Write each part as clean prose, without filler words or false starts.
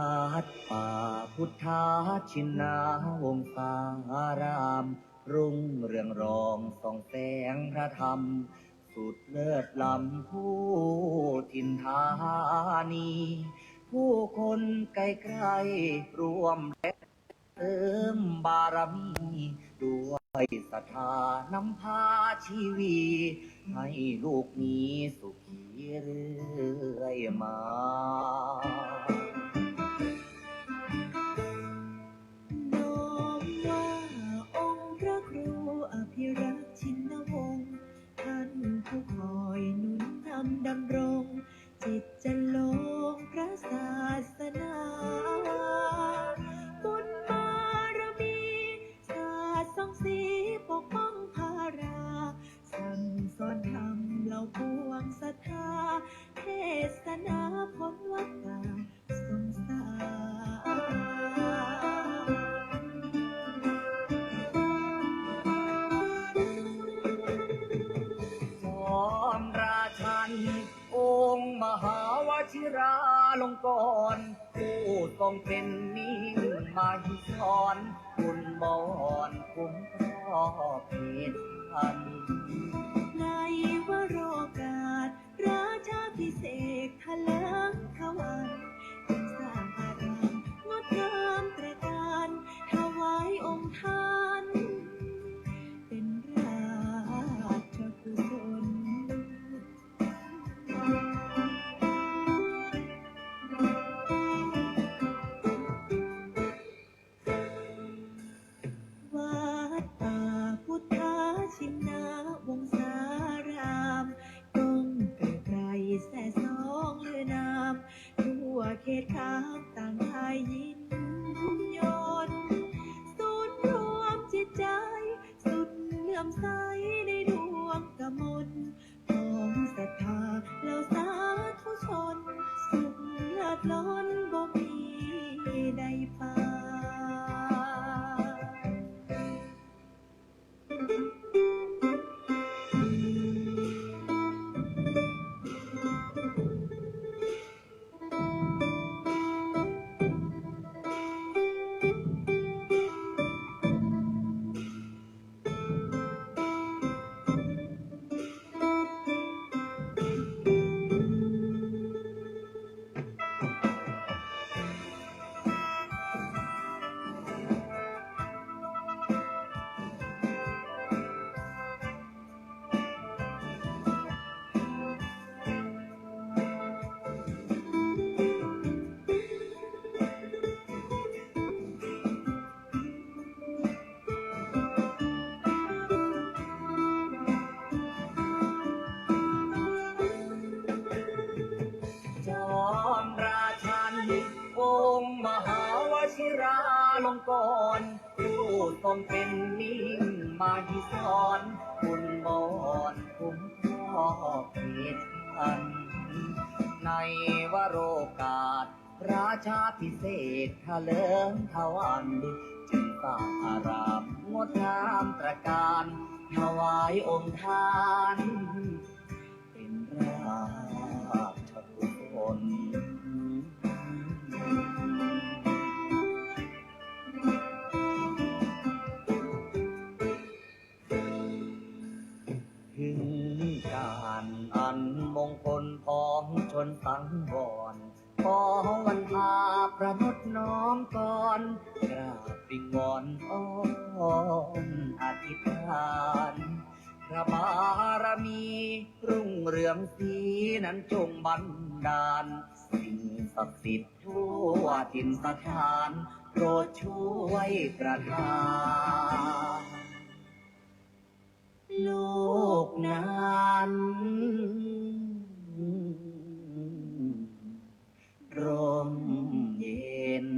วัดป่าพุทธาชินาวงศาราม รุ่งเรืองรองส่องแสงพระธรรม สุดเลิศล้ำผู้ถิ่นธานี ผู้คนไกลๆรวมเติมบารมีด้วยศรัทธานำพาชีวีให้ลูกนี้สุขีเรื่อยมาน้อมว่าองค์พระครูอภิรักษ์ชินวงศ์ท่านผู้คอยหนุนนำดำรง จิตจะลงพระศาสนาบุญบารมีชาติส่องสีปกป้องภาราสั่งสอนธรรมเหล่าปวงศรัทธาเทศนาพ้นวัฏฏะสงสารจอมราชันองค์มหาวชิราลงกรณ์ผู้ทรงเป็นนิ่งมาหิสอนบุญบอนคุ้มครอบเพศพันธ์ในวโรกาสราชาพิเศษกทะเลิงขวันจึงสร้างอารามงดงามตระการถวายองค์ท่านเป็นราชกุศลวัดป่าพุทธาชินาวงศารามกงเกิดไกรแส่สองเลือนามทั่วเขตข้างต่างไทยยินยนต์ศูนย์รวมจิตใจสุดเลื่อมใสในดวงกมลของศรัทธาเหล่าสาธุชนสุขเลิศล้นบ่มีใดปานจอมราชันองค์มหาวชิราลงกรณ์ผู้ทรงเป็นนิ่งมาหิสอนบุญบอนคุ้มครอบเพศพันธ์ในวโรกาสราชาพิเศษกทะเลิงทวันจึงสร้างอารามงดงามตระการถวายองค์ท่านเป็นราชกุศลถึงการอันมงคลของชนสังวรขอวันพาประนดน้อมก่อนกราบวิงวอนอ้อนอธิษฐานพระบารมีรุ่งเรืองสีนั้นจงบันดาลสิ่งศักดิ์สิทธิ์ทั่วถิ่นสถานโปรดช่วยประทานโลกนั้นร่มเย็น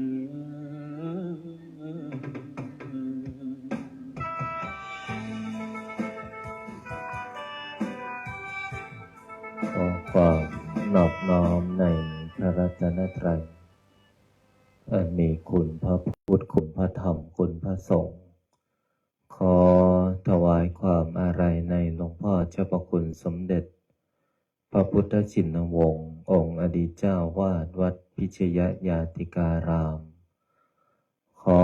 ขอความนอบน้อมในพระรัตนตรัยอันมีคุณพระพุทธคุณพระธรรมคุณพระสงฆ์ขอถวายความอาลัยในหลวงพ่อเจ้าพระคุณสมเด็จพระพุทธชินวงศ์องค์อดีตเจ้าวาดวัด พิชยญาติการาม ขอ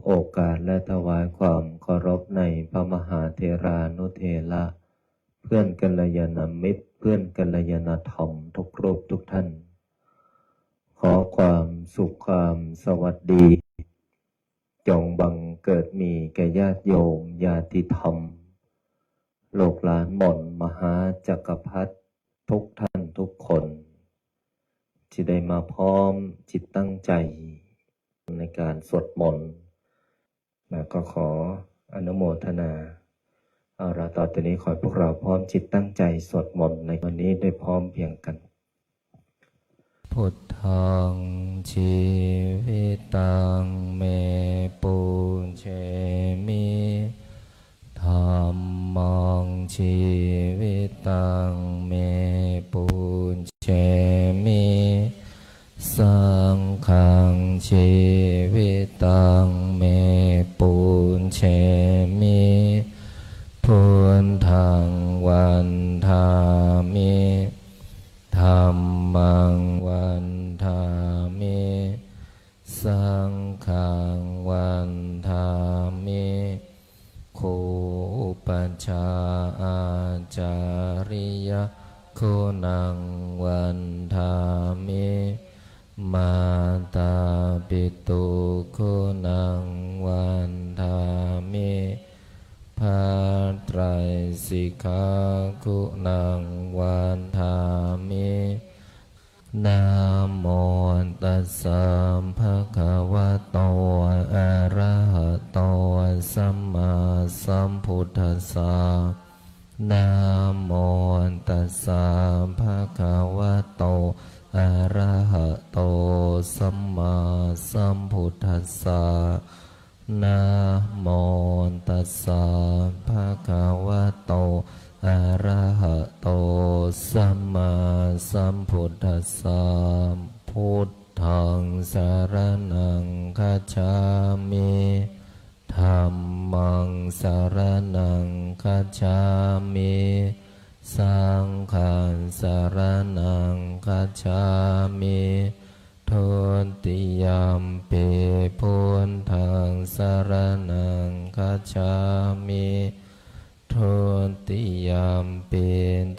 โอกาสและถวายความเคารพในพระมหาเถรานุเถระเพื่อนกัลยาณมิตรเพื่อนกัลยาณธรรมทุกรูปทุกท่าน ขอความสุขความสวัสดีจงบังเกิดมีแก่ญาติโยมญาติธรรมโลกหลานหม่นมหาจักรพรรดิทุกท่านทุกคนที่ได้มาพร้อมจิตตั้งใจในการสวดมนต์และก็ขออนุโมทนาเอาละต่อจากนี้ขอให้พวกเราพร้อมจิตตั้งใจสวดมนต์ในวันนี้ได้พร้อมเพียงกันพุทธังชีวิตังเมปุเชมิธัมมังชีวิตังเมปุเชมิสังฆังชีวิตังเมปุเชมิพุทธังวันทามิธัมมังวันทามิสังฆังวันทามิคูปัญชาอาจาริยคุณังวันทามิมาตาปิตุคุณังวันทามิภาไตรสิกขาคุณังวันทามินะโมตัสสะภะคะวะโตอะระหะโตสัมมาสัมพุทธัสสะนะโมตัสสะภะคะวะโตอะระหะโตสัมมาสัมพุทธัสสะนะโมตัสสะภะคะวะโตอะระหะโตสัมมาสัมพุทธัสสะพุทธังสรณังคัจฉามิธัมมังสรณังคัจฉามิสังฆังสรณังคัจฉามิทุติยมปิพุทธังสรณังคัจฉามิทุติยมปิ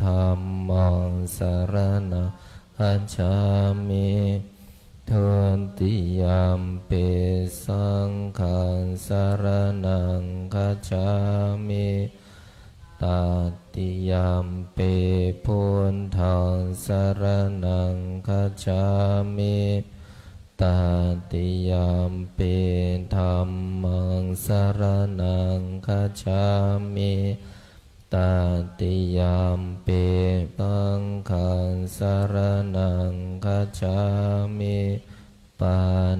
ธัมมังสรณังคัจฉามิทุติยมปิสังฆังสรณังคัจฉามิตติยมปิพุทธังสรณังคัจฉามิตติยมปิธัมมังสรณังคัจฉามิตติยมปิสังฆังสรณังคัจฉามิปา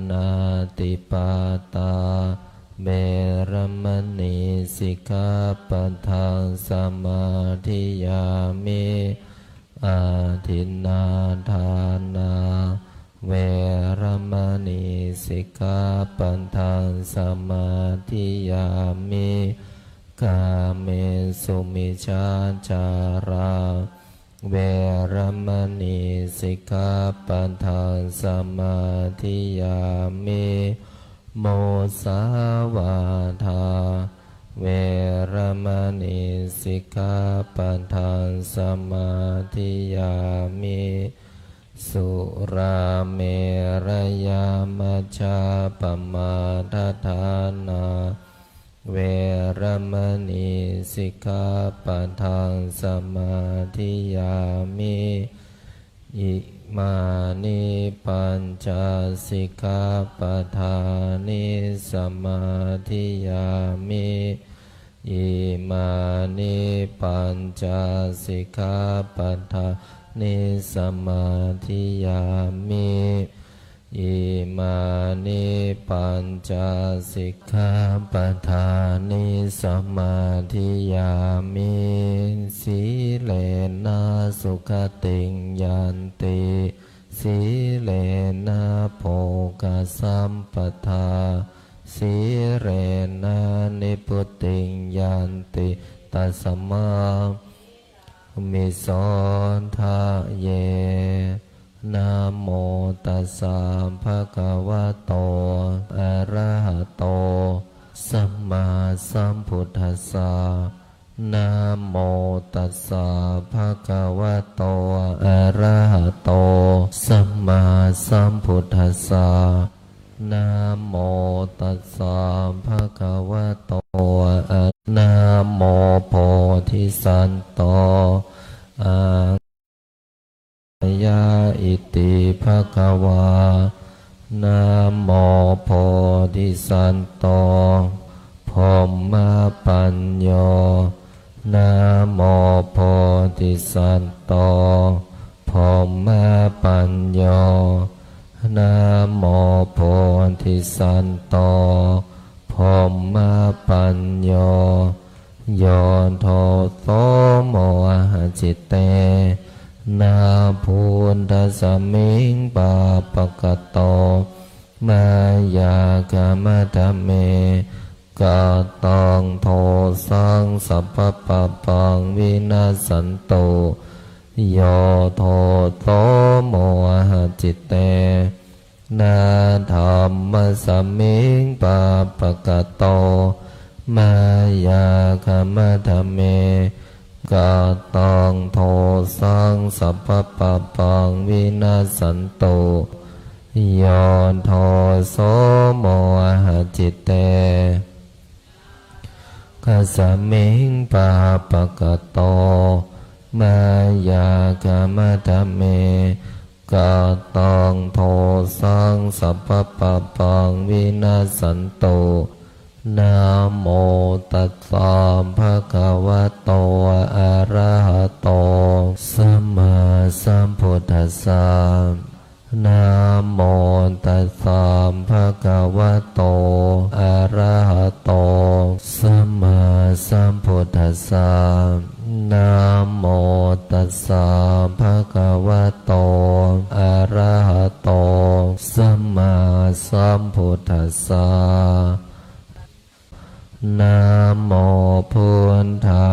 นาติปาตาเวรมณีสิกขาปัฏฐานสมาธิยามิอาทินนาทานาเวรมณีสิกขาปัฏฐานสมาธิยามิกาเมสุมิจฉาจาราเวรมณีสิกขาปัฏฐานสมาธิยามิโมสาวาทาเวรมณีสิกขาปัฏฐานสมาธิยามิสุราเมรยามัจจาปมาทฐานาเวรมณีสิกขาปัฏฐานสมาธิยามิอิมานิปัญจสิกขาปัฏฐานิสมาธิยามิอิมานิปัญจสิกขาปัฏฐานิสมาธิยามิอิมานิปัญจสิกขาปัฏฐานิสมาธิยามิสีเลนะสุขติงยันติสีเลนะโภคสัมปทาสีเรนะนิพุติงยันติตัสมามิโสทะเย นะโมตัสสะภะคะวะโตอะระหะโตสัมมาสัมพุทธัสสะนะโมตัสสะภะคะวะโตอะระหะโตสัมมาสัมพุทธัสสะนะโมตัสสะภะคะวะโตอะนะโมโพธิสัตว์โตอะยาอิติภะคะวานะโมโพธิสัตว์โตพรหมปัญโยนะโมโพธิสัตว์โตพรหมปัญโยนะโมโพธิสัตว์โตพรหมปัญโยโยโทโสโมหะจิตเตนาภูนทัสมิงปาปะกะโตมายากามะทะเมกะตังโทสังสัพพะปะปังวินาสันโตโยโทโสโมหะจิตเตนาธรรมสมิงปาปะกะโตมายากามะทะเมกะตังโทสังสัพพะปะปังวินาสันโตโยโทโสโมหะจิตเตกัสสมิงปาปะกะโตมายากามะทะเมกะตังโทสังสัพพะปะปังวินาสันโตนะโมตัสสะภะคะวะโตอะระหะโตสัมมาสัมพุทธัสสะนะโมตัสสะภะคะวะโตอะระหะโตสัมมาสัมพุทธัสสะนะโมตัสสะภะคะวะโตอะระหะโตสัมมาสัมพุทธัสสะนะโมพุทธา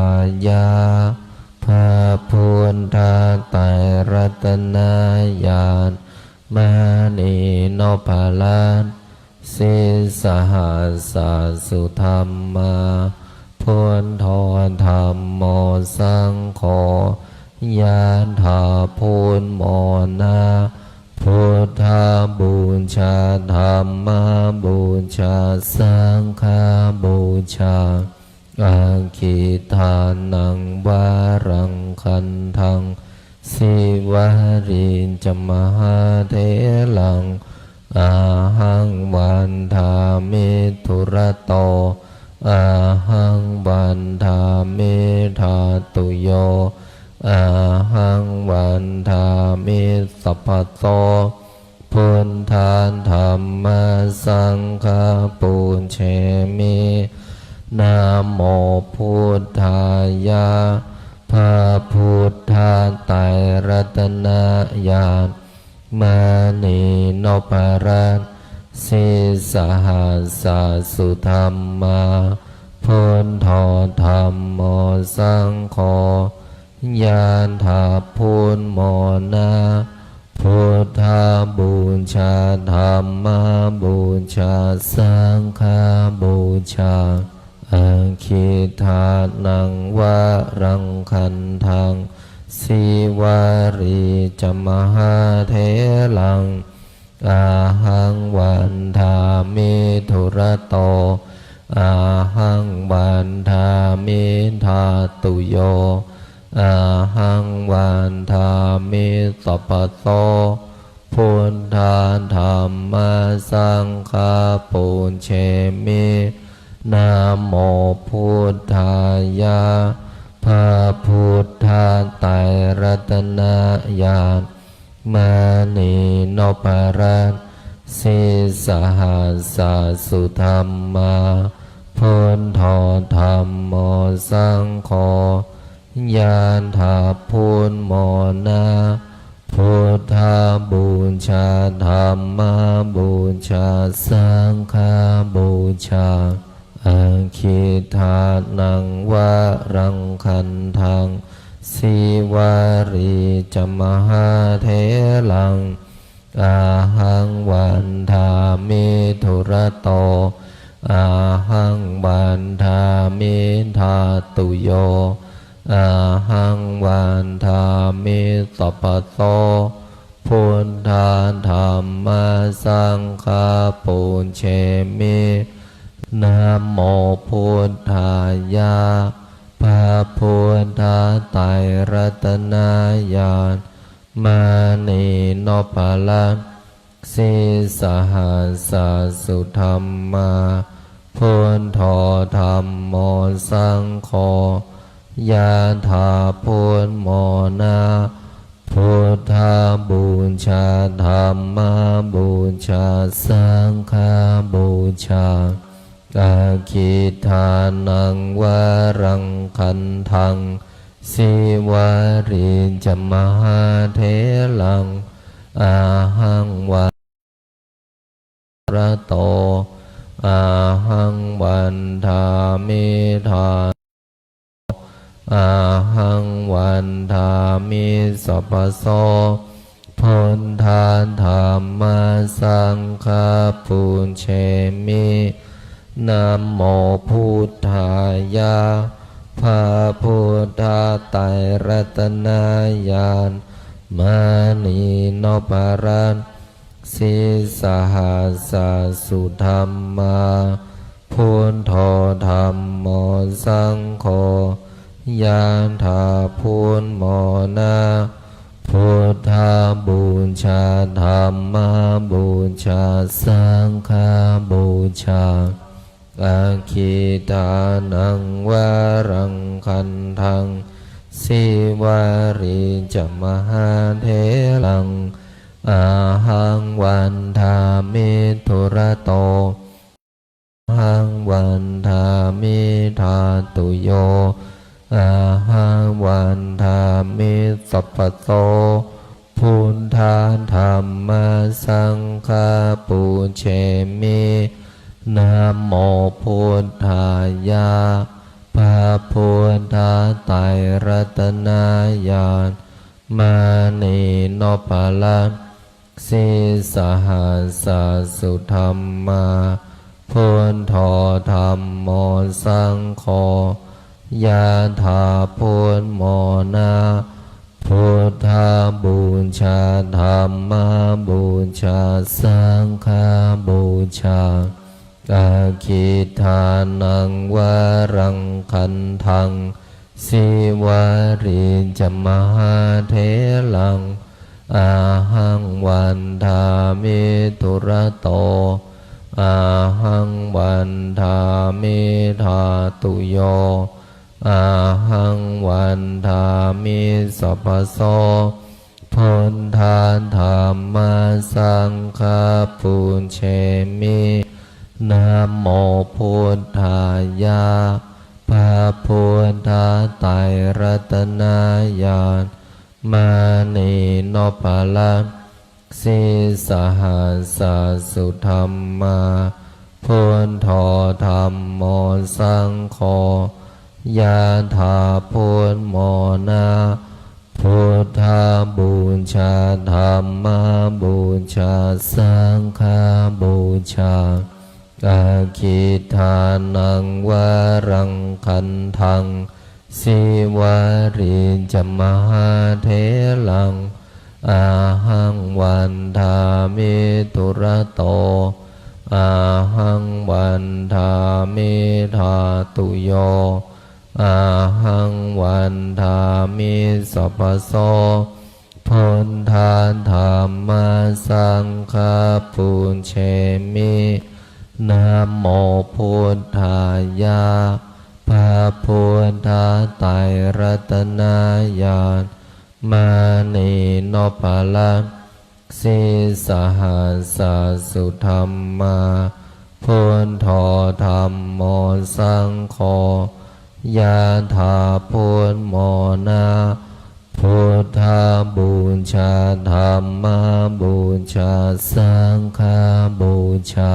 ยะพระพุทธไตรรัตนญาณมณีโนภาลัสสิสหัสสะสุธรรมาพุทโธธรรมโมสังโฆยะถาพุทโมนะพุทธบูชาธรรมบูชาสังฆบูชาอาคิทานังวารังคันทังสิวารินจมหาเทลังอาหังวันทามิทุระโตอาหังวันทามิธาตุโยอาหังวันทามิสัพพะโตพุทธานธรรมสังฆปุญเชมินะโมพุทธายะพระพุทธไตรรัตนญาณมณีโนภาลัสสิสหัสสะสุธรรมาพุทโธธรรมโมสังโฆยะถาพุทโมนะพุทธบูชาธรรมบูชาสังฆบูชาอาคิทานังวารังคันทังสิวาริจมหาเทลังอาหังวันทามิทุระโตอาหังวันทามิธาตุโยอาหังวันทามิสัพพะโตพุทธานธรรมสังฆปุญเชมินะโมพุทธายะพระพุทธไตรรัตนญาณมณีโนภาลัสสิสหัสสะสุธรรมาพุทโธธรรมโมสังโฆยะถาพุทโมนะพุทธบูชาธรรมบูชาสังฆบูชาอาคิทานังวารังคันทัง สิวารีจมหาเทลังอาหังวันทามิธุระโตอาหังวันทามิธาตุโยอาหังวันทามิสัพพโสพุทธาธรรมสังฆาปุญเชมินะโมพุทธายะพระพุทธไตรรัตนญาณมานีโนภลังสิสหัสสุธรรมาพุทโธธรรมโมสังโฆยะถาพุทโมนาพุทธาบูชาธรรมบูชาสังฆบูชาอาคิทานังวารังคันทังสิวาริจมหาเทลังอาหังวันระโตอาหังวันทามิธาอาหังวันทามิสัพพโสพุทธาธรรมสังฆาปุญเชมินะโมพุทธายะพระพุทธไตรรัตนญาณมานีโนภรันสิสหัสสุธรรมาพุทโธธรรมโมสังโฆยะถาพุทโมนาพุทธาบูชาธรรมบูชาสังฆบูชาอาคิทานังวารังคันทังสิวาริจมหาเทลังอาหังวันทามิธุระโตหังวันทามิธาตุโยอาหังวันทามิสัพพโสพุทธาธรรมสังฆาปุญเชมินะโมพุทธายะพระพุทธไตรรัตนญาณมานีโนภลังสิสหัสสุธรรมาพุทโธธรรมโมสังโฆยะถาพุทโมนาพุทธาบูชาธรรมบูชาสังฆบูชาอาคิทานังวารังคันทังสิวาริจมหาเทลังอาหังวันทามิธุระโตอาหังวันทามิธาตุโยอาหังวันทามิสัพพโสพุทธาธรรมสังฆาปุญเชมินะโมพุทธายะพระพุทธไตรรัตนญาณมานีโนภลังสิสหัสสุธรรมาพุทโธธรรมโมสังโฆยะถาพุทโมนาพุทธาบูชาธรรมบูชาสังฆบูชาอาคิทานังวารังคันทังสิวาริจมหาเทลังอาหังวันทามิธุระโตอาหังวันทามิธาตุโยอาหังวันทามิสัพพโสพุทธาธรรมสังฆาปุญเชมินะโมพุทธายะพระพุทธไตรรัตนญาณมานีโนภลังสิสหัสสุธรรมาพุทโธธรรมโมสังโฆยะถาพุทโมนาพุทธาบูชาธรรมบูชาสังฆบูชา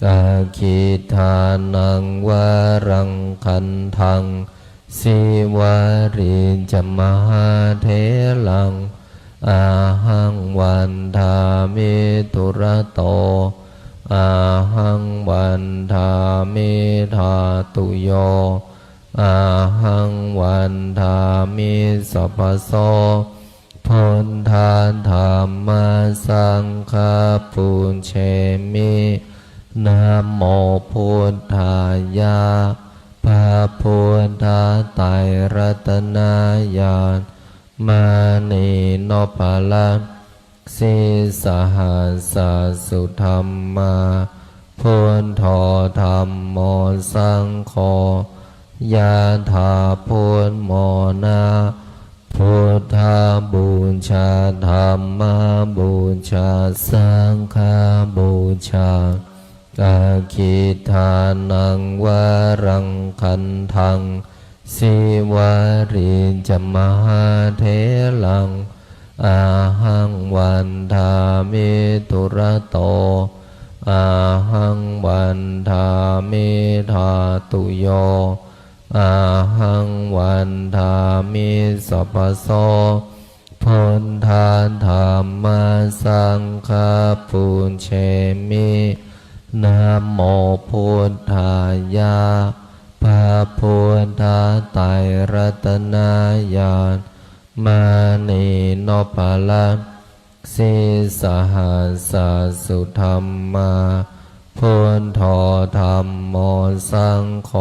อาคิทานังวารังคันทัง สิวาริจมหาเถลังอาหังวันทามิตุระโตอาหังวันทามิธาตุโยอาหังวันทามิสัพพโสพุทธาธัมมาสังฆาปุญเชมินะโมพุทธายะพระพุทธไตรรัตนญาณมานีโนปะละสิสหัสสะสุธรรมาพุทโธธัมโมสังโฆยะถาพุทโมนะพุทธาบูชาธัมมาบูชาสังฆาบูชาอาคิทานังวารังคันทังสิวาริจมหาเถลังอาหังวันทามิตุระโตอาหังวันทามิธาตุโยอาหังวันทามิสัพพโสพุทธาธัมมาสังฆาปุญเชมินะโมพุทธายะพระพุทธไตรรัตนญาณมานีโนปะละสิสหัสสะสุธรรมาพุทโธธัมโมสังโฆ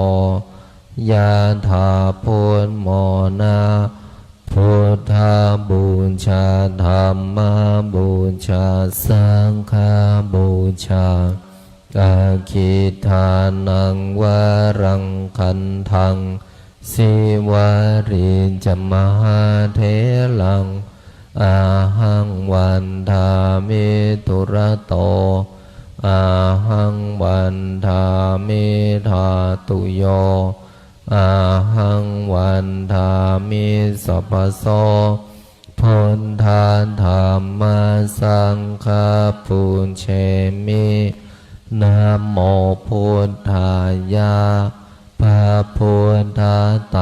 ยะถาพุทโมนะพุทธาบูชาธัมมาบูชาสังฆาบูชาอาคิทานังวารังคันทังสิวาริจมหาเถลังอาหังวันทามิตุระโตอาหังวันทามิธาตุโยอาหังวันทามิสัพพโสพุทธาธัมมาสังฆาปุญเชมินะโมพุทธายะพระพุทธไตร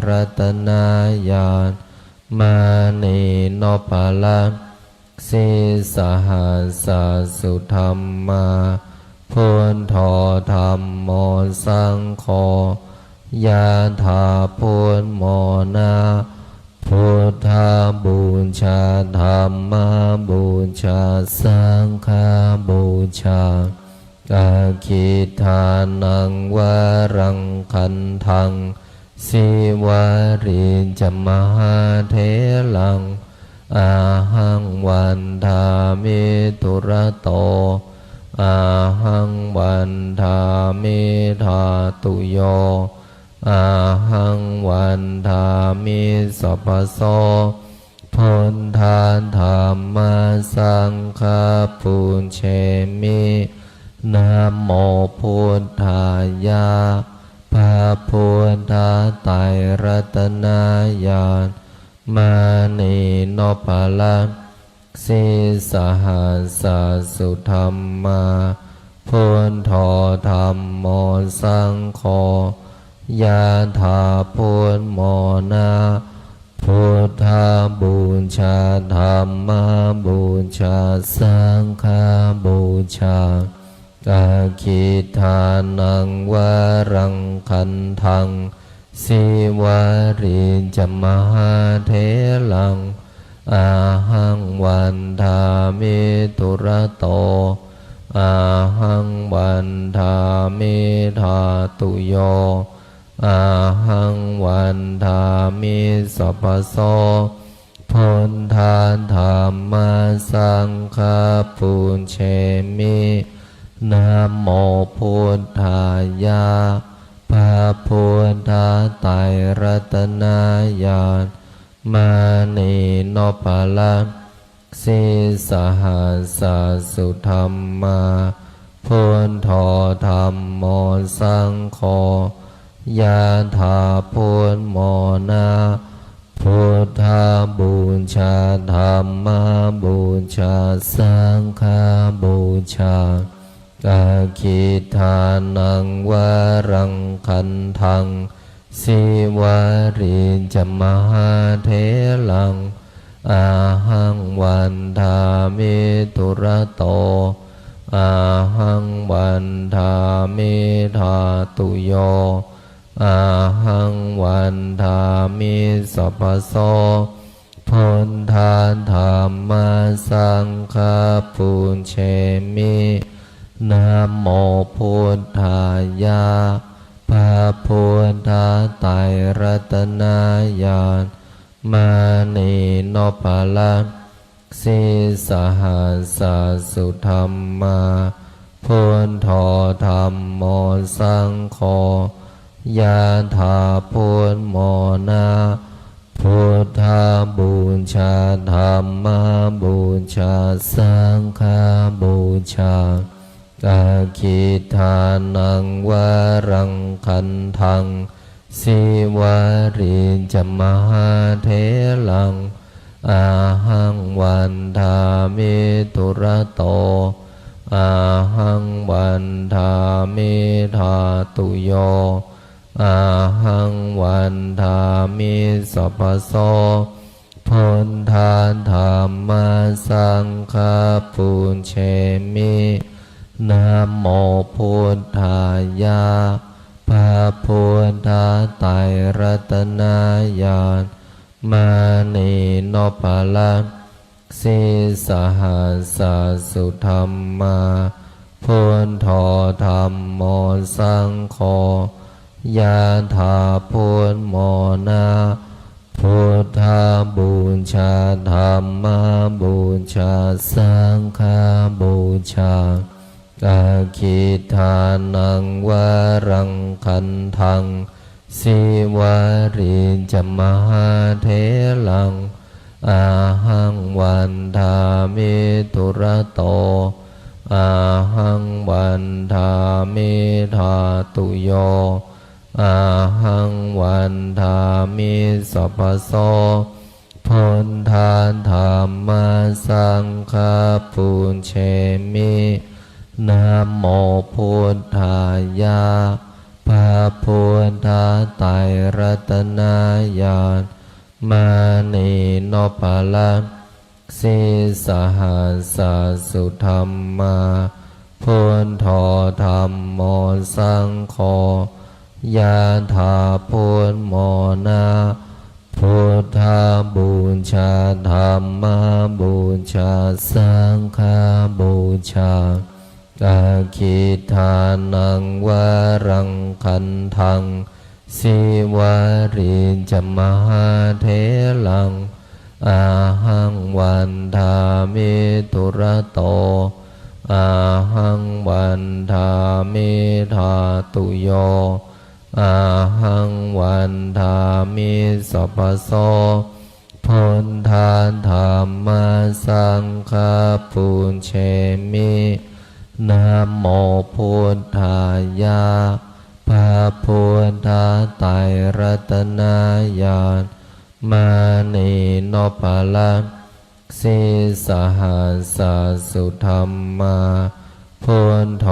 รัตนญาณมานีโนปะละสิสหัสสะสุธรรมาพุทโธธัมโมสังโฆยะถาพุทโมนะพุทธาบูชาธัมมาบูชาสังฆาบูชาอาคิทานังวารังคันทังสิวาริจมหาเถลังอาหังวันทามิตุระโตอาหังวันทามิธาตุโยอาหังวันทามิสัพพโสพุทธาธัมมาสังฆาปุญเชมินะโมพุทธายะพระพุทธไตรรัตนญาณมานีโนปะละสิสหัสสะสุธรรมาพุทโธธัมโมสังโฆยะถาพุทโมนะพุทธาบูชาธัมมาบูชาสังฆาบูชาอาคิทานังวารังคันทังสิวาริจมหาเถลังอาหังวันทามิตุระโตอาหังวันทามิธาตุโยอาหังวันทามิสัพพโสพุทธาธัมมาสังฆาปุญเชมินะโมพุทธายะพระพุทธไตรรัตนญาณมานีโนปะละสิสหัสสะสุธรรมาพุทโธธัมโมสังโฆยะถาพุทโมนะพุทธาบูชาธัมมาบูชาสังฆาบูชาอาคิทานังวารังคันทัง สิวาริจมหาเทลังอาหังวันทามิตุระโตอาหังวันทามิธาตุโยอาหังวันทามิสัพพโสพุทธาธัมมาสังฆาปุญเชมินะโมพุทธายะพระพุทธไตรรัตนญาณมานีโนปะละสิสหัสสะสุธรรมาพุทโธธัมโมสังโฆยะถาพุทโมนะพุทธาบูชาธัมมาบูชาสังฆาบูชาอาคิทานังวารังคันทังสิวาริจมหาเทลังอาหังวันทามิตุระโตอาหังวันทามิธาตุโยอาหังวันทามิสัพพโสพุทธาธัมมาสังฆาปุญเชมินะโมพุทธายะพระพุทธไตรรัตนญาณมานีโนปะละสิสหัสสะสุธรรมาพุทโธธัมโมสังโฆยะถาพุทโมนะพุทธาบูชาธัมมาบูชาสังฆาบูชาอาคิทานังวารังคันทังสิวาริจมหาเทลังอาหังวันทามิตุระโตอาหังวันทามิธาตุโยอาหังวันทามิสัพพโสพุทธาธัมมาสังฆาปุญเชมินะโมพุทธายะพระพุทธไตรรัตนญาณมานีโนปะละสิสหัสสะสุธรรมาพุทโธธัมโมสังโฆยะถาพุทโมนะพุทธาบูชาธัมมาบูชาสังฆาบูชาอาคิทานังวารังคันทังสิวาริจมหาเทลังอาหังวันทามิตุระโตอาหังวันทามิธาตุโยอาหังวันทามิสัพพโสพุทธาธัมมาสังฆาปุญเชมินะโมพุทธายะพระพุทธไตรรัตนญาณมานีโนปะละสิสหัสสะสุธรรมาพุทโธ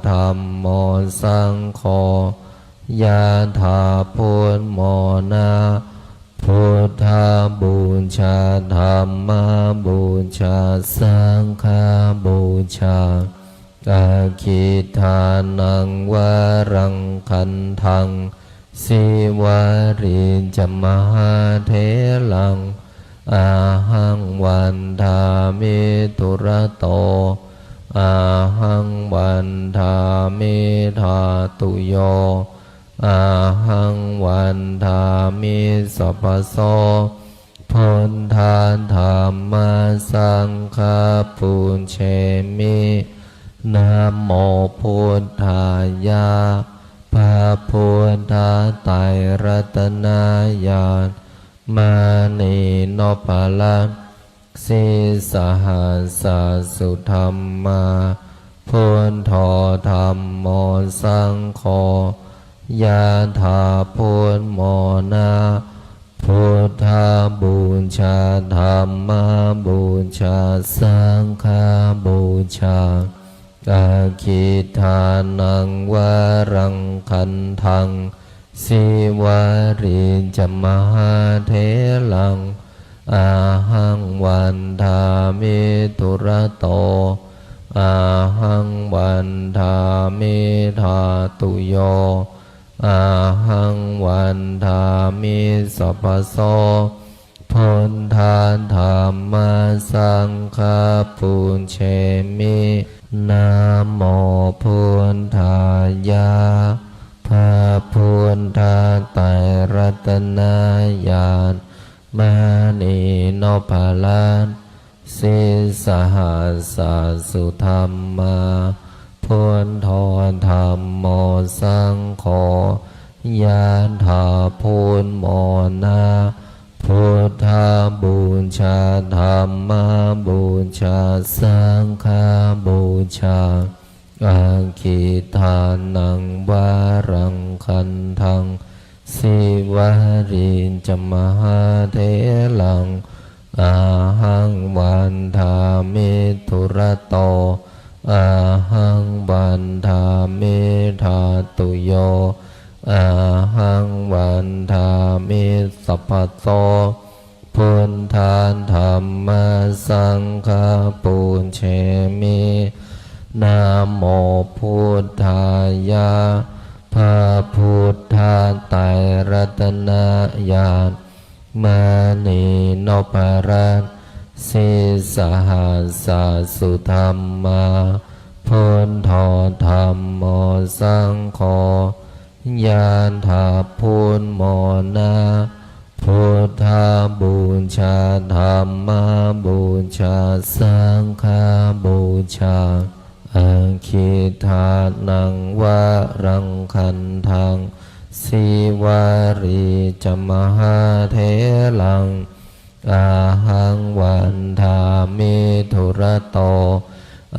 ธัมโมสังโฆยะถาพุทโมนะพุทธาบูชาธัมมาบูชาสังฆาบูชาอาคิทานังวารังคันทังสิวาริจมหาเทลังอาหังวันทามิตุระโตอาหังวันทามิธาตุโยอาหังวันทามิสัพพโสพุทธาธัมมาสังฆาปุญเชมินะโมพุทธายะพระพุทธไตรรัตนญาณมานีโนปะละสิสหัสสะสุธรรมาพุทโธธัมโมสังโฆยะถาพุทโมนะพุทธาบูชาธัมมาบูชาสังฆาบูชาอาคิทานังวารังคันทัง สิวาริจมหาเทลังอาหังวันทามิทุระโตอาหังวันทามิธาตุโยอาหังวันทามิสัพพโสพุทธาธัมมาสังฆาปุญเชมินะโมพุทธายะพระพุทธไตรรัตนญาณมานีโนภาลันสิสหัสสะสุธรรมาพุทโธธรรมโมสังโฆญาณาพุทโมนาพุทธาบูชาธรรมบูชาสังฆบูชาอาคิทานังวารังคันทังสิวาริจมหาเทลังอาหังวันทามิทุระโตอาหังวันทามิธาตุโยอาหังวันทามิสัพพโสพุทธาธัมมาสังฆาปุญเชมินะโมพุทธายะพระพุทธไตรรัตนญาณมานีโนภารันสิสหัสสะสุธรรมาพุทโธธรรมโมสังโฆญาณาพุทโมนาพุทธาบูชาธรรมบูชาสังฆบูชาอาคิทานังวารังคันทังสิวาริจมหาเทลังอาหังวันทามิทุระโต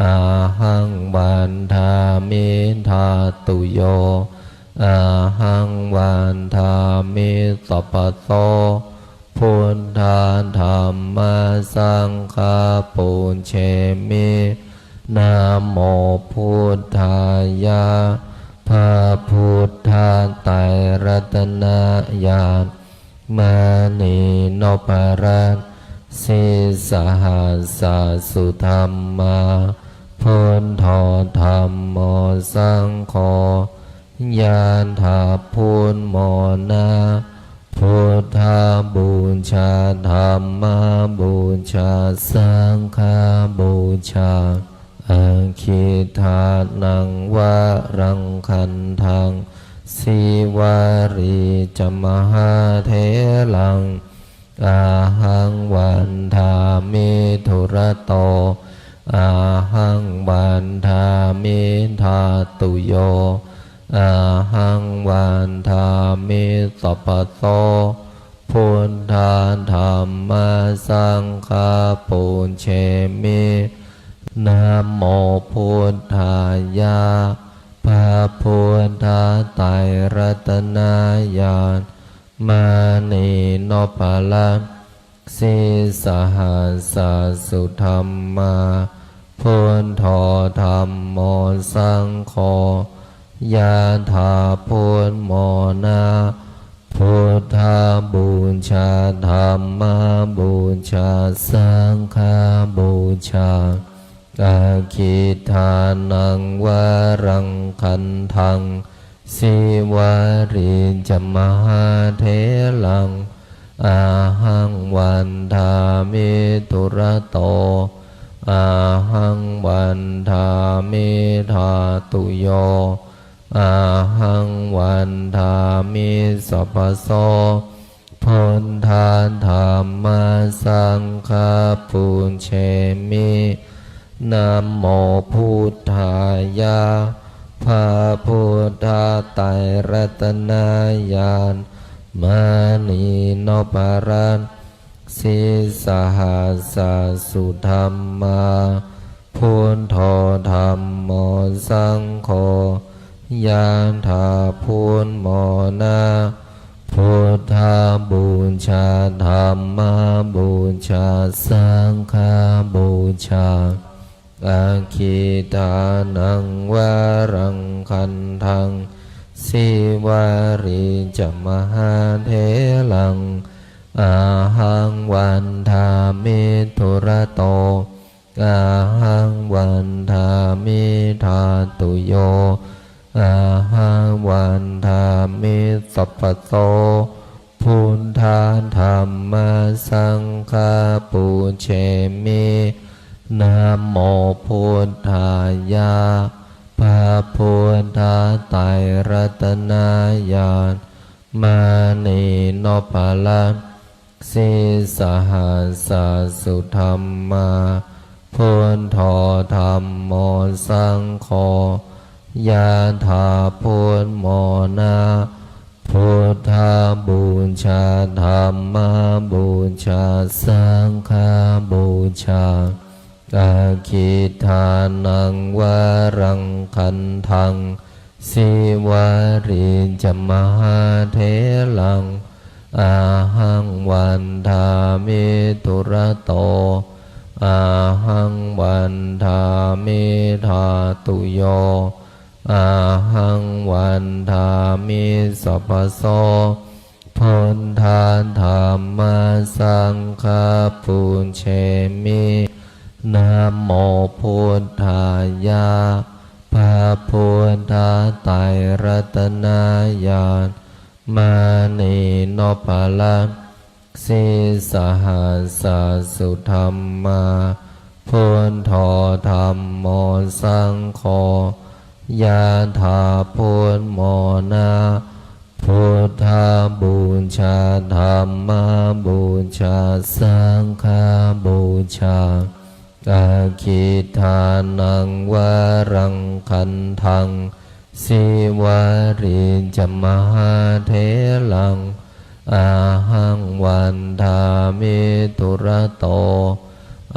อาหังวันทามิธาตุโยอาหังวันทามิสัพพโสพุทธาธัมมาสังฆาปุญเชมินะโมพุทธายะพระพุทธไตรรัตนญาณมานีโนภารันสิสหัสสะสุธรรมาพุทโธธรรมโมสังโฆญาณาพุทโมนาพุทธาบูชาธรรมบูชาสังฆบูชาอาคิทานังวารังคันทังสิวาริจมหาเทลังอาหังวันทามิทุระโตอาหังวันทามิธาตุโยอาหังวันทามิสัพพโสพุทธาธัมมาสังฆาปุญเชมินะโมพุทธายะพระพุทธไตรรัตนญาณมานีโนภาลันสิสหัสสะสุธรรมาพุทโธธรรมโมสังโฆญาณาพุทโมนาพุทธาบูชาธรรมบูชาสังฆบูชาอาคิทานังวารังคันทังสิวาริจมหาเทลังอาหังวันทามิทุระโตอาหังวันทามิธาตุโยอาหังวันทามิสัพพโสพุทธาธัมมาสังฆาปุญเชมินะโมพุทธายะพระพุทธไตรรัตนญาณมานีโนภารันสิสหัสสะสุธรรมาพุทโธธรรมโมสังโฆญาณาพุทโมนาพุทธาบูชาธรรมบูชาสังฆบูชาอาคิทานังวารังคันทัง สิวาริจมหาเทลังอาหังวันทามิทุระโตอาหังวันทามิธาตุโยอาหังวันทามิสัพพโตพุทธาธรรมสังฆาปุเชมินะโมพุทธายะพระพุทธไตรรัตนญาณมานีโนภาลังสิสหัสสุธรรมาพุทโธธรรมโมสังโฆยะถาพุทโมนาพุทธาบูชาธรรมบูชาสังฆบูชาอาคิทานังวารังคันทังสิวาริจมหาเทลังอาหังวันทามิทุระโตอาหังวันทามิธาตุโยอาหังวันทามิสัพพโสพุทธาธรรมสังฆาปุเชมินะโมพุทธายะพระพุทธไตรรัตนญาณมานีโนภาลังสิสหัสสุธรรมาพุทโธธรรมโมสังโฆยะถาพุทโมนาพุทธาบูชาธรรมบูชาสังฆบูชาอาคิทานังวารังคันทังสิวาริจมหาเทลังอาหังวันทามิทุระโต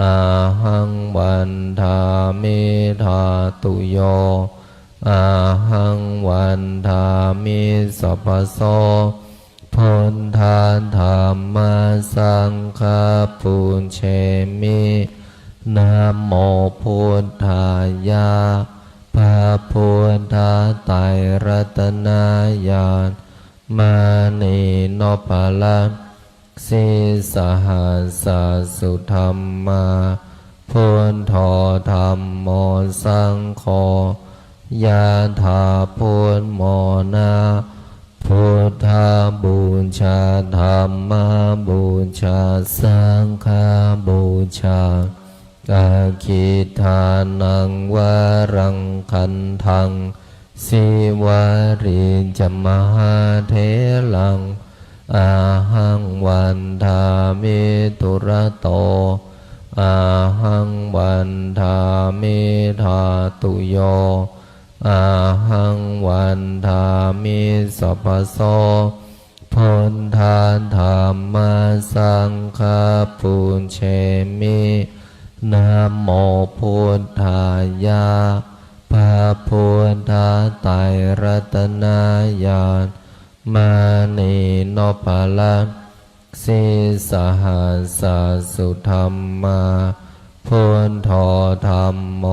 อาหังวันทามิธาตุโยอาหังวันทามิสัพพโสพุทธาธรรมสังฆาปุเชมินะโมพุทธายะพระพุทธไตรรัตนญาณมานีโนภาลังสิสหัสสุธรรมาพุทโธธรรมโมสังโฆยะถาพุทโมนาพุทธาบูชาธรรมบูชาสังฆบูชาอาคิทานังวารังคันทังสิวาริจมหาเทลังอาหังวันทามิทุระโตอาหังวันทามิธาตุโยอาหังวันทามิสัพพโสพุทธาธรรมสังฆาปุเชมินะโมพุทธายะพระพุทธไตรรัตนญาณมานีโนภาลังสิสหัสสุธรรมาพุทโธธรรมโม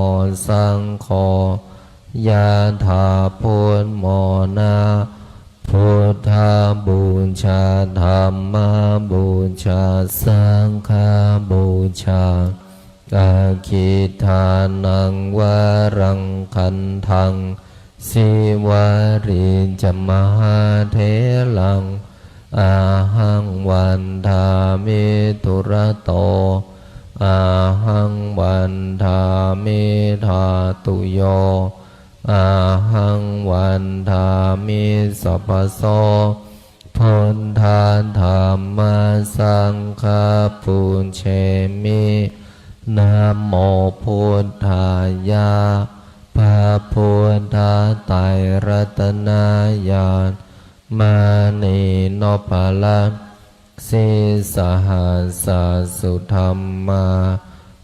สังโฆยะถาพุทโมนาพุทธาบูชาธรรมบูชาสังฆบูชาอาคิทานังวารังคันทังสิวาริจมหาเทลังอาหังวันทามิทุระโตอาหังวันทามิธาตุโยอาหังวันทามิสัพพโสพุทธาธรรมสังฆาปุเชมินะโมพุทธายะพระพุทธไตรรัตนญาณมานีโนภาลังสิสหัสสุธรรมา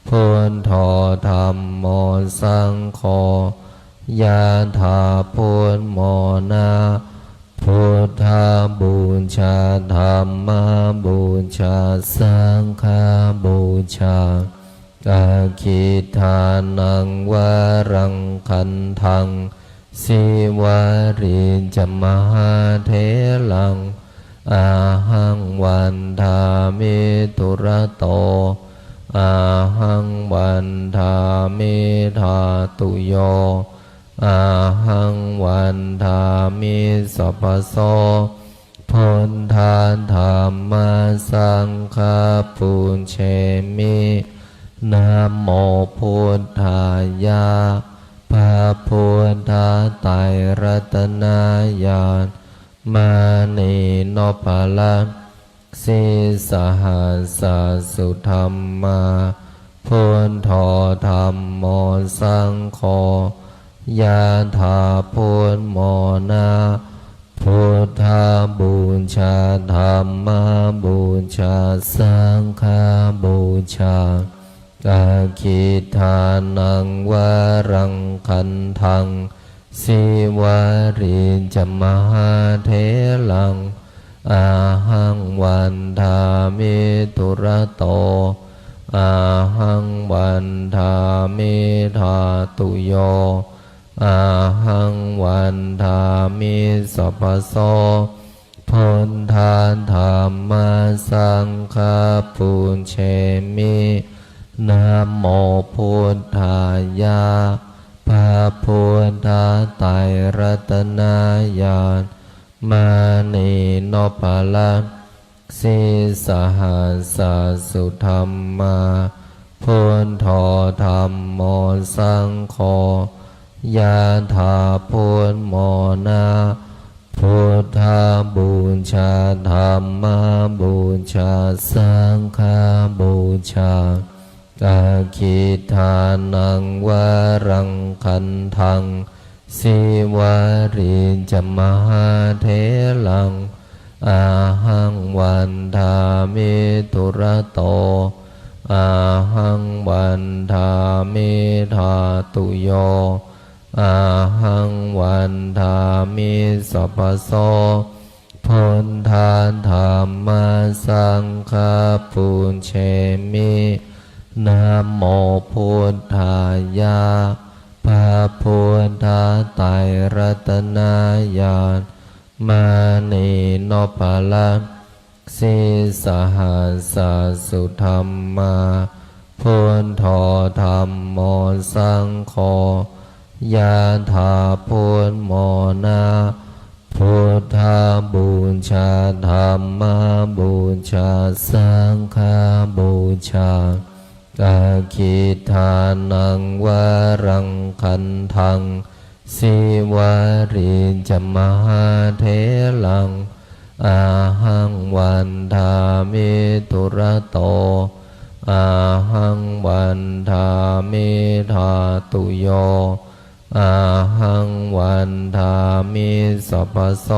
พุทโธธรรมโมสังโฆยะถาพุทโมนาพุทธาบูชาธรรมบูชาสังฆบูชาอาคิทานังวารังคันทัง สิวาริจมหาเทลังอาหังวันทามิตุระโตอาหังวันทามิธาตุโยอาหังวันทามิสัพพโสพุทธาธัมมาสังฆาปุญเชมินะโมพุทธายะพระพุทธไตรรัตนญาณมานีโนภลังสิสหัสสุธรรมาพุทโธธัมโมสังโฆยะถาพุทโมนาพุทธาบูชาธัมมาบูชาสังฆาบูชาอาคิทานังวารังคันทังสิวาริจมหาเทลังอาหังวันทามิตุระโตอาหังวันทามิธาตุโยอาหังวันทามิสัพพโสพุทธาธัมมาสังฆาปุญเชมินะโมพุทธายะพระพุทธไตรรัตนญาณมานีโนภลังสิสหัสสุธรรมาพุทโธธัมโมสังโฆยะถาพุทโมนาพุทธาบูชาธัมมาบูชาสังฆาบูชาอาคิทานังวารังคันทังสิวาริจมหาเทลังอาหังวันทามิตุระโตอาหังวันทามิธาตุโยอาหังวันทามิสัพพโสพุทธาธัมมาสังฆาปุญเชมินะโมพุทธายะพระพุทธไตรรัตนญาณมานีโนภลังสิสหัสสุธรรมาพุทโธธัมโมสังโฆยะถาพุทโมนาพุทธาบูชาธัมมาบูชาสังฆาบูชาอาคิทานังวารังคันทังสิวาริจมหาเทลังอาหังวันทามิตุระโตอาหังวันทามิธาตุโยอาหังวันทามิสัพพโส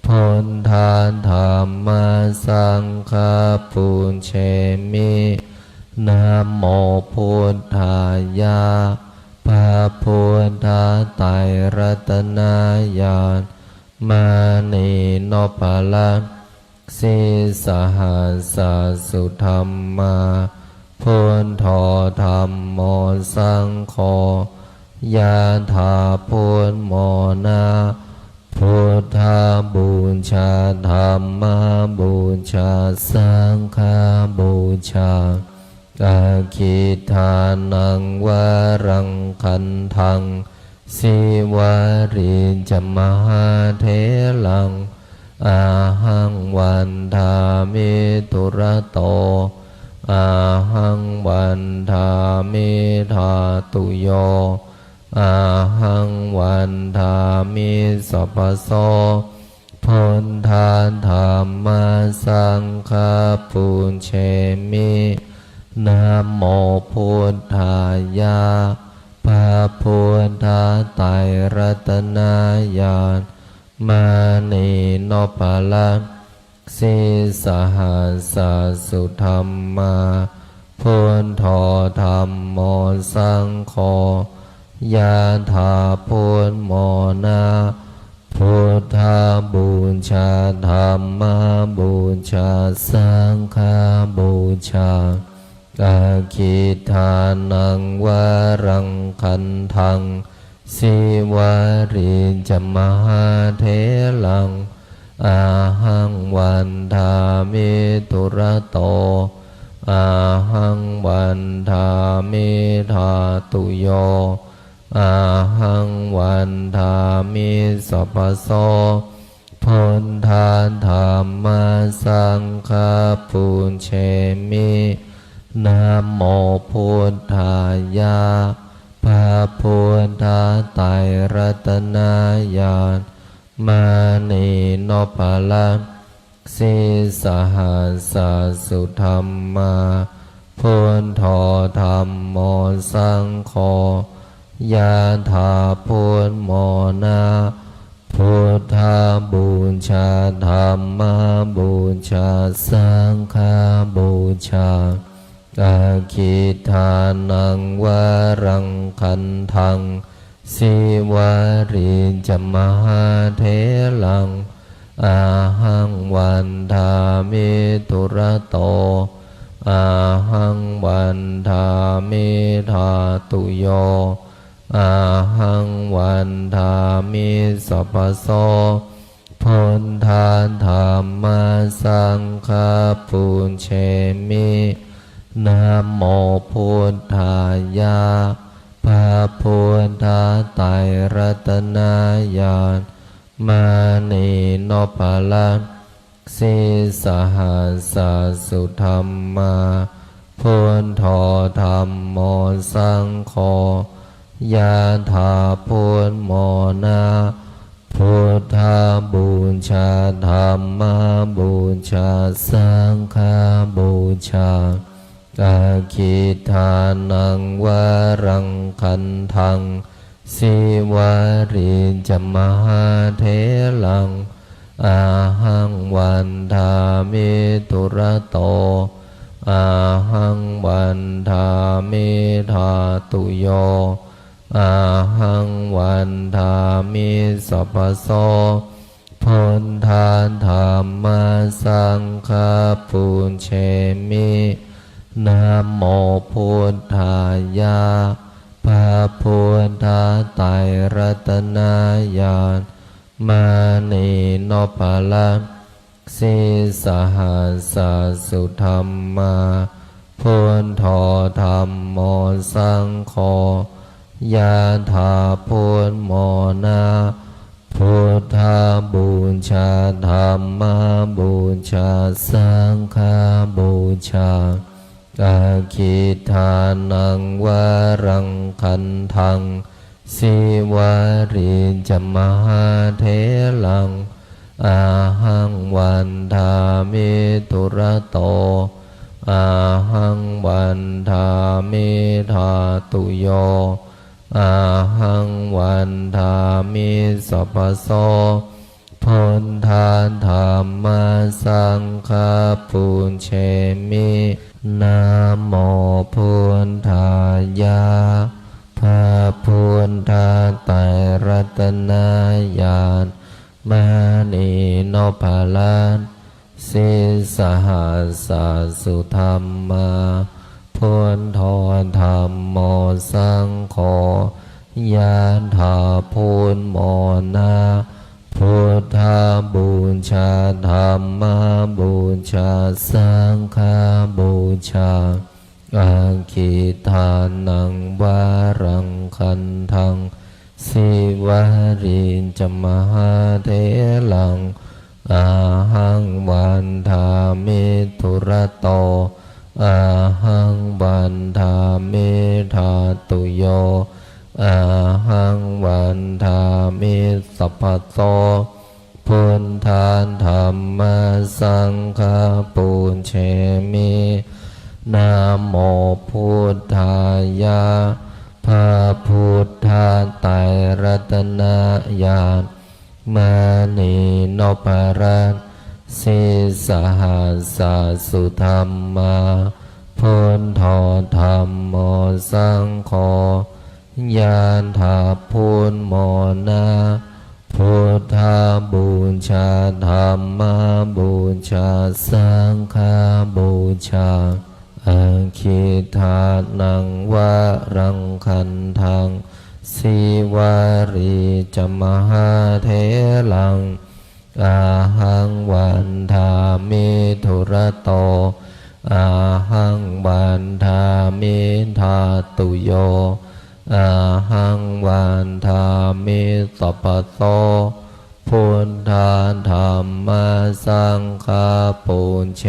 พุทธาธัมมาสังฆาปุญเชมินะโมพุทธายะพระพุทธไตรรัตนญาณมานีโนภลังสิสหัสสุธรรมาพุทโธธัมโมสังโฆยะถาพุทโมนาพุทธาบูชาธัมมาบูชาสังฆาบูชาอาคิทานังวารังคันทังสิวาริจมหาเทลังอาหังวันทามิตุระโตอาหังวันทามิธาตุโยอาหังวันทามิสัพพโสพุทธาธัมมาสังฆาปุญเชมินะโมพุทธายะพระพุทธไตรรัตนญาณมานีโนภลังสิสหัสสุธรรมาพุทโธธัมโมสังโฆยะถาพุทโมนาพุทธาบูชาธัมมาบูชาสังฆาบูชาอาคิทานังวารังคันทัง สิวาริจมหาเทลังอาหังวันทามิตุระโตอาหังวันทามิธาตุโยอาหังวันทามิสัพพโสพุทธาธัมมาสังฆาปุญเชมินะโมพุทธายะพระพุทธไตรรัตนญาณมานีโนภลังสิสหัสสะสุธรรมาพุทโธธัมโมสังโฆยะถาพุทโมนาพุทธาบูชาธัมมาบูชาสังฆาบูชาอาคิทานังวารังคันทังสิวาริจมหาเทลังอาหังวันทามิตุระโตอาหังวันทามิธาตุโยอาหังวันทามิสัพพโสพุทธาธัมมาสังฆาปุญเชมินะโมพุทธายะพระพุทธไตรรัตนญาณมานีโนภลังสิสหัสสะสุธรรมาพุทโธธัมโมสังโฆยะถาพุทโมนาพุทธาบูชาธัมมาบูชาสังฆาบูชาอาคิทานังวารังคันทังสิวาริจมหาเทลังอาหังวันทามิตุระโตอาหังวันทามิธาตุโยอาหังวันทามิสัพพโสพุทธาธัมมาสังฆาปุญเชมินะโมพุทธายะพระพุทธไตรรัตนญาณมานีโนภลังสิสหัสสะสุธรรมาพุทโธธัมโมสังโฆยะถาพุทโมนาพุทธาบูชาธัมมาบูชาสังฆาบูชาอาคิทานังวารังคันทังสิวาริจมหาเทลังอาหังวันทามิตุระโตอาหังวันทามิธาตุโยอาหังวันทามิสัพพโสพุทธาธัมมาสังฆาปุญเชมินะโมพุทธายะพระพุทธไตรรัตนญาณมานีโนภลังสิสหัสสะสุธรรมาพุทโธธัมโมสังโฆยะถาพุทโมนาพุทธาบูชาธัมมาบูชาสังฆาบูชาอาคิทานังวารังคันทังสิวาริจมหาเทลังอาหังวันทามิตุระโตอาหังวันทามิธาตุโยอาหังวันทามิสัพพโสพุทธาธัมมาสังฆาปุญเชมินะโมพุทธายะพระพุทธไตรรัตนญาณมานีโนภลังสิสหัสสะสุธรรมาพุทโธธัมโมสังโฆยะถาพุทโมนาพุทธาบูชาธัมมาบูชาสังฆาบูชาอาคิทานังวารังคันทัง สิวารีจมหาเทลังอาหังวันทามิธุระโตอาหังวันทามิธาตุโยอาหังวันทามิสัพพโสพุทธาธัมมาสังฆาปุญเช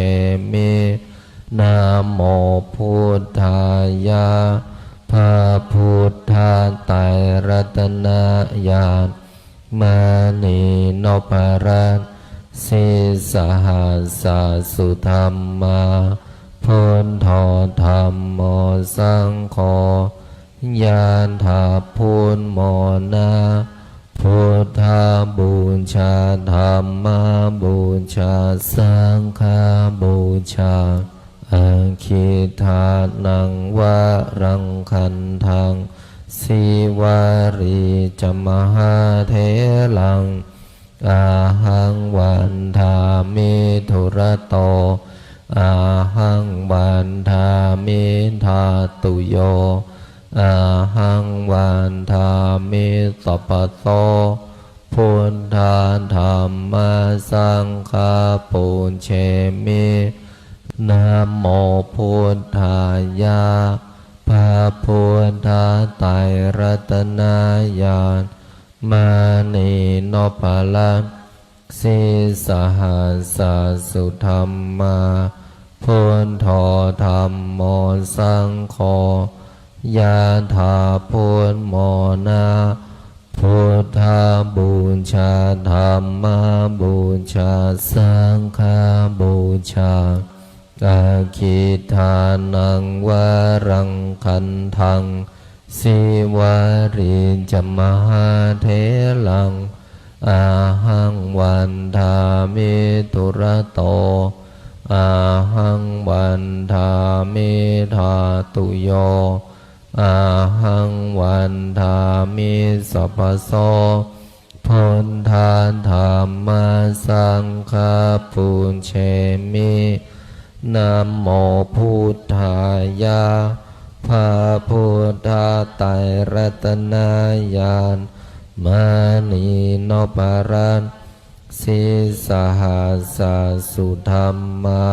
มินะโมพุทธายะพระพุทธาไตรรัตนญาณมานีนพรัตน์สิสหัสสสุธรรมาพุทโธธัมโมสังโฆญาณถาพุทโมนาพุทธาบูชาธัมมาบูชาสังฆาบูชาอาคิทานังวะรังคันทังสิวารีจมหาเทลังอาหังวันทามิธุระโตอาหังวันทามิธาตุโยอาหังวันทามิสัพพโสพุทธาธัมมาสังฆาปุญเชมินะโมพุทธายะพระพุทธาไตรรัตนญาณมานีนพรัตน์สิสหัสสสุธรรมาพุทโธธัมโมสังโฆญาณถาพุทโมนาพุทธาบูชาธัมมาบูชาสังฆาบูชาอาคิทานังวะรังคันทังสิวารีจมหาเทลังอาหังวันทามิธุระโตอาหังวันทามิธาตุโยอาหังวันทามิสัพพโสพุทธาธัมมาสังฆาปุญเชมินะโมพุทธายะพระพุทธาไตรรัตนญาณมานีนพรัตน์สิสหัสสสุธรรมา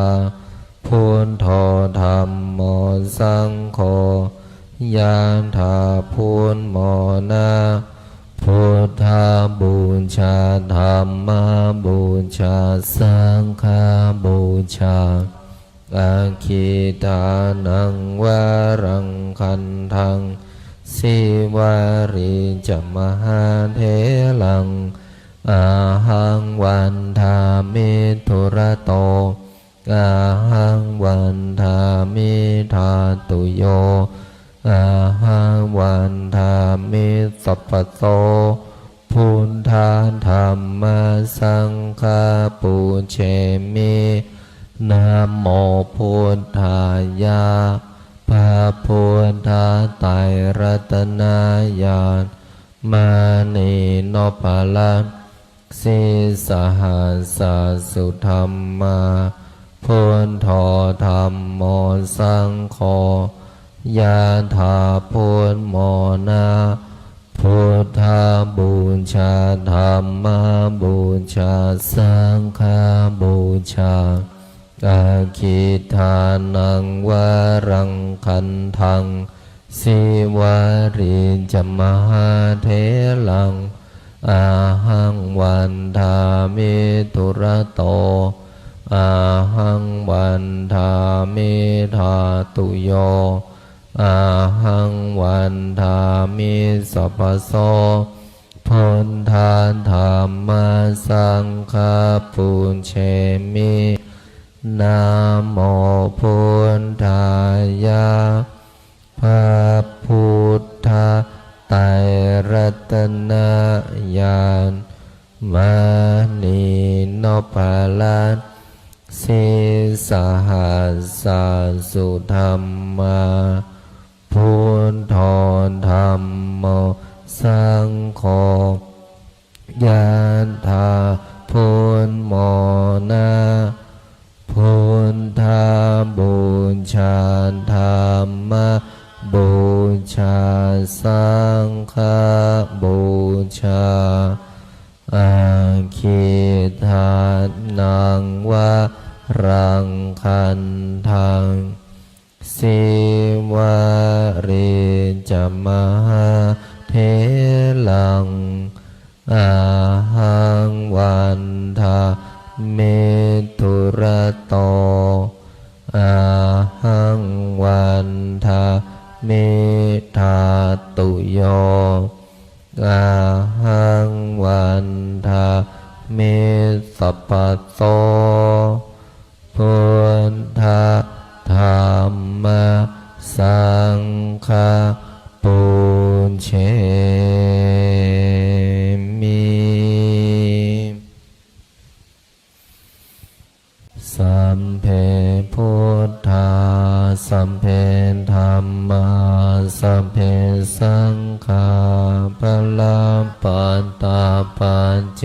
พุทโธธัมโมสังโฆญาณถาพุทโมนาพุทธาบูชาธัมมาบูชาสังฆาบูชาอาคิทานังวะรังคันทังสิวารีจมหาเทลังอาหังวันทามิธุระโตอาหังวันทามิธาตุโยอาหังวันทามิสัพพโสพุทธาธัมมาสังฆาปุญเชมินะโมพุทธายะพระพุทธาไตรรัตนญาณมานีนพรัตน์สิสหัสสสุธรรมาพุทโธธัมโมสังโฆญาณถาพุทโมนาพุทธาบูชาธัมมาบูชาสังฆาบูชาอาคิทานังวะรังคันทังสิวารีจมหาเทลังอาหังวันทามิธุระโตอาหังวันทามิธาตุโยอาหังวันทามิสัพพโสพุทธาธัมมาสังฆาปุญเชมินะโมพุทธายะพระพุทธาไตรรัตนญาณมานีนพรัตน์สิสหัสสสุธรรมาพุทโธธัมโมสังโฆญาณถาพุทโมนาพุทธาบูชาธัมมาบูชาสังฆา คิทานังวะรังคันทังสิวาริจมหาเทลังอาหังวันทาเมตุระโตอาหังวันทาเมธาตุโยอาหังวันทาเมสัพพโตพุทธธรรมสังฆปุญเชมิสัมเพพุทธาสัมเพธัมมาสัมเพสังฆาปะลาปัตตาปัจเจ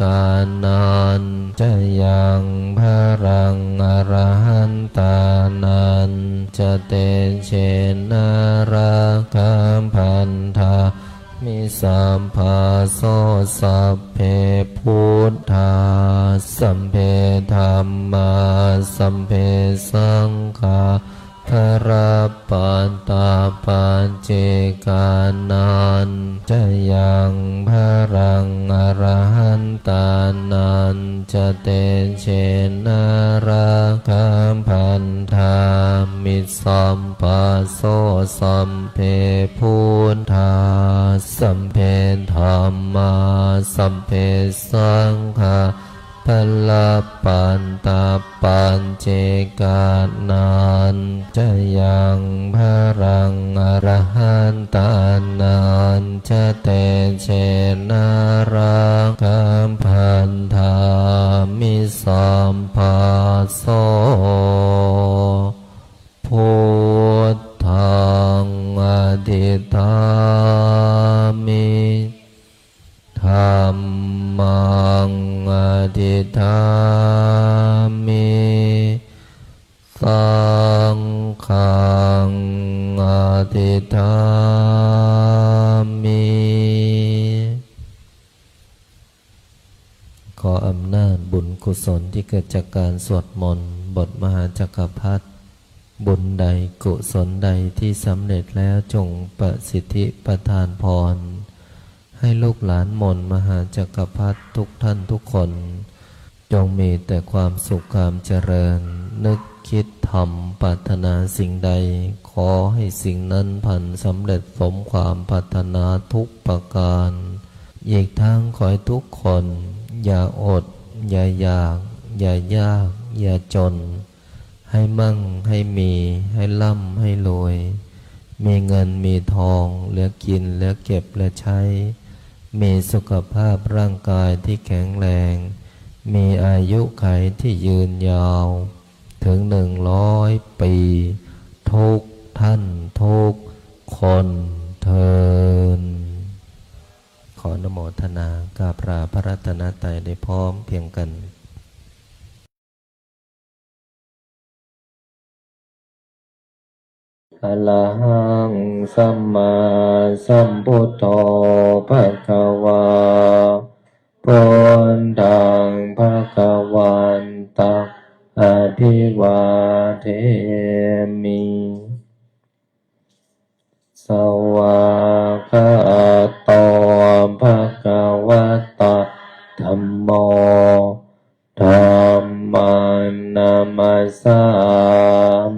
กานันจะยังพรังอรหันตานันจะเตเชนาราคัมพันธามิสัมภาโสสัพเพพุทธาสัมเพธัมมาสัมเพสังฆาพระปัตตาปัจเจกานันจะยังพรังอรหันตานันจะเตเชนาราคัมพันธามิสัมภาโสสัมเพพุทธาสัมเพธัมมาสัมเพสังฆาพละปันตาปัญเจกานันจะยังพรังอรหันตานันจะเตเชนาราคัมพันธามิสัมภาโสพุทธังอธิฐามิธัมมังอธิฐามิสังฆังอธิฐามิขออำนาจบุญกุศลที่เกิดจากการสวดมนต์บทมหาจักรพรรดิบุญใดกุศลใดที่สำเร็จแล้วจงประสิทธิประทานพรให้ลูกหลานมนต์มหาจักรพรรดิทุกท่านทุกคนจงมีแต่ความสุขความเจริญนึกคิดทำปรารถนาสิ่งใดขอให้สิ่งนั้นพันสำเร็จสมความปรารถนาทุกประการอีกทั้งขอให้ทุกคนอย่าอดอย่าอยากอย่ายากอย่าจนให้มั่งให้มีให้ร่ำให้รวยมีเงินมีทองเหลือกินเหลือเก็บเหลือใช้มีสุขภาพร่างกายที่แข็งแรงมีอายุขัยที่ยืนยาวถึง100 ปีทุกท่านทุกคนเทินขออนุโมทนากราบลาพระรัตนตรัยได้พร้อมเพียงกันอะระหังสัมมาสัมพุทโธภะคะวาพุทธังภะคะวันตังอะภิวาเทมิสวากขาโตภะคะวะตะธัมโมธัมมังนามัสสา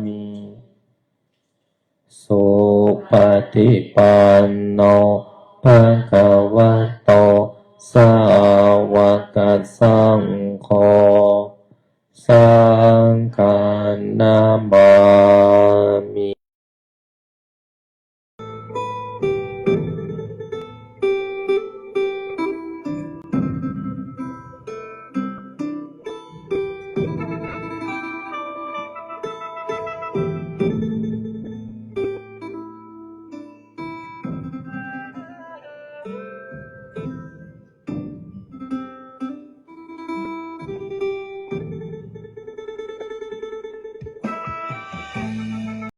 มิสุปฏิปันโนภะคะวะโตสาวกสั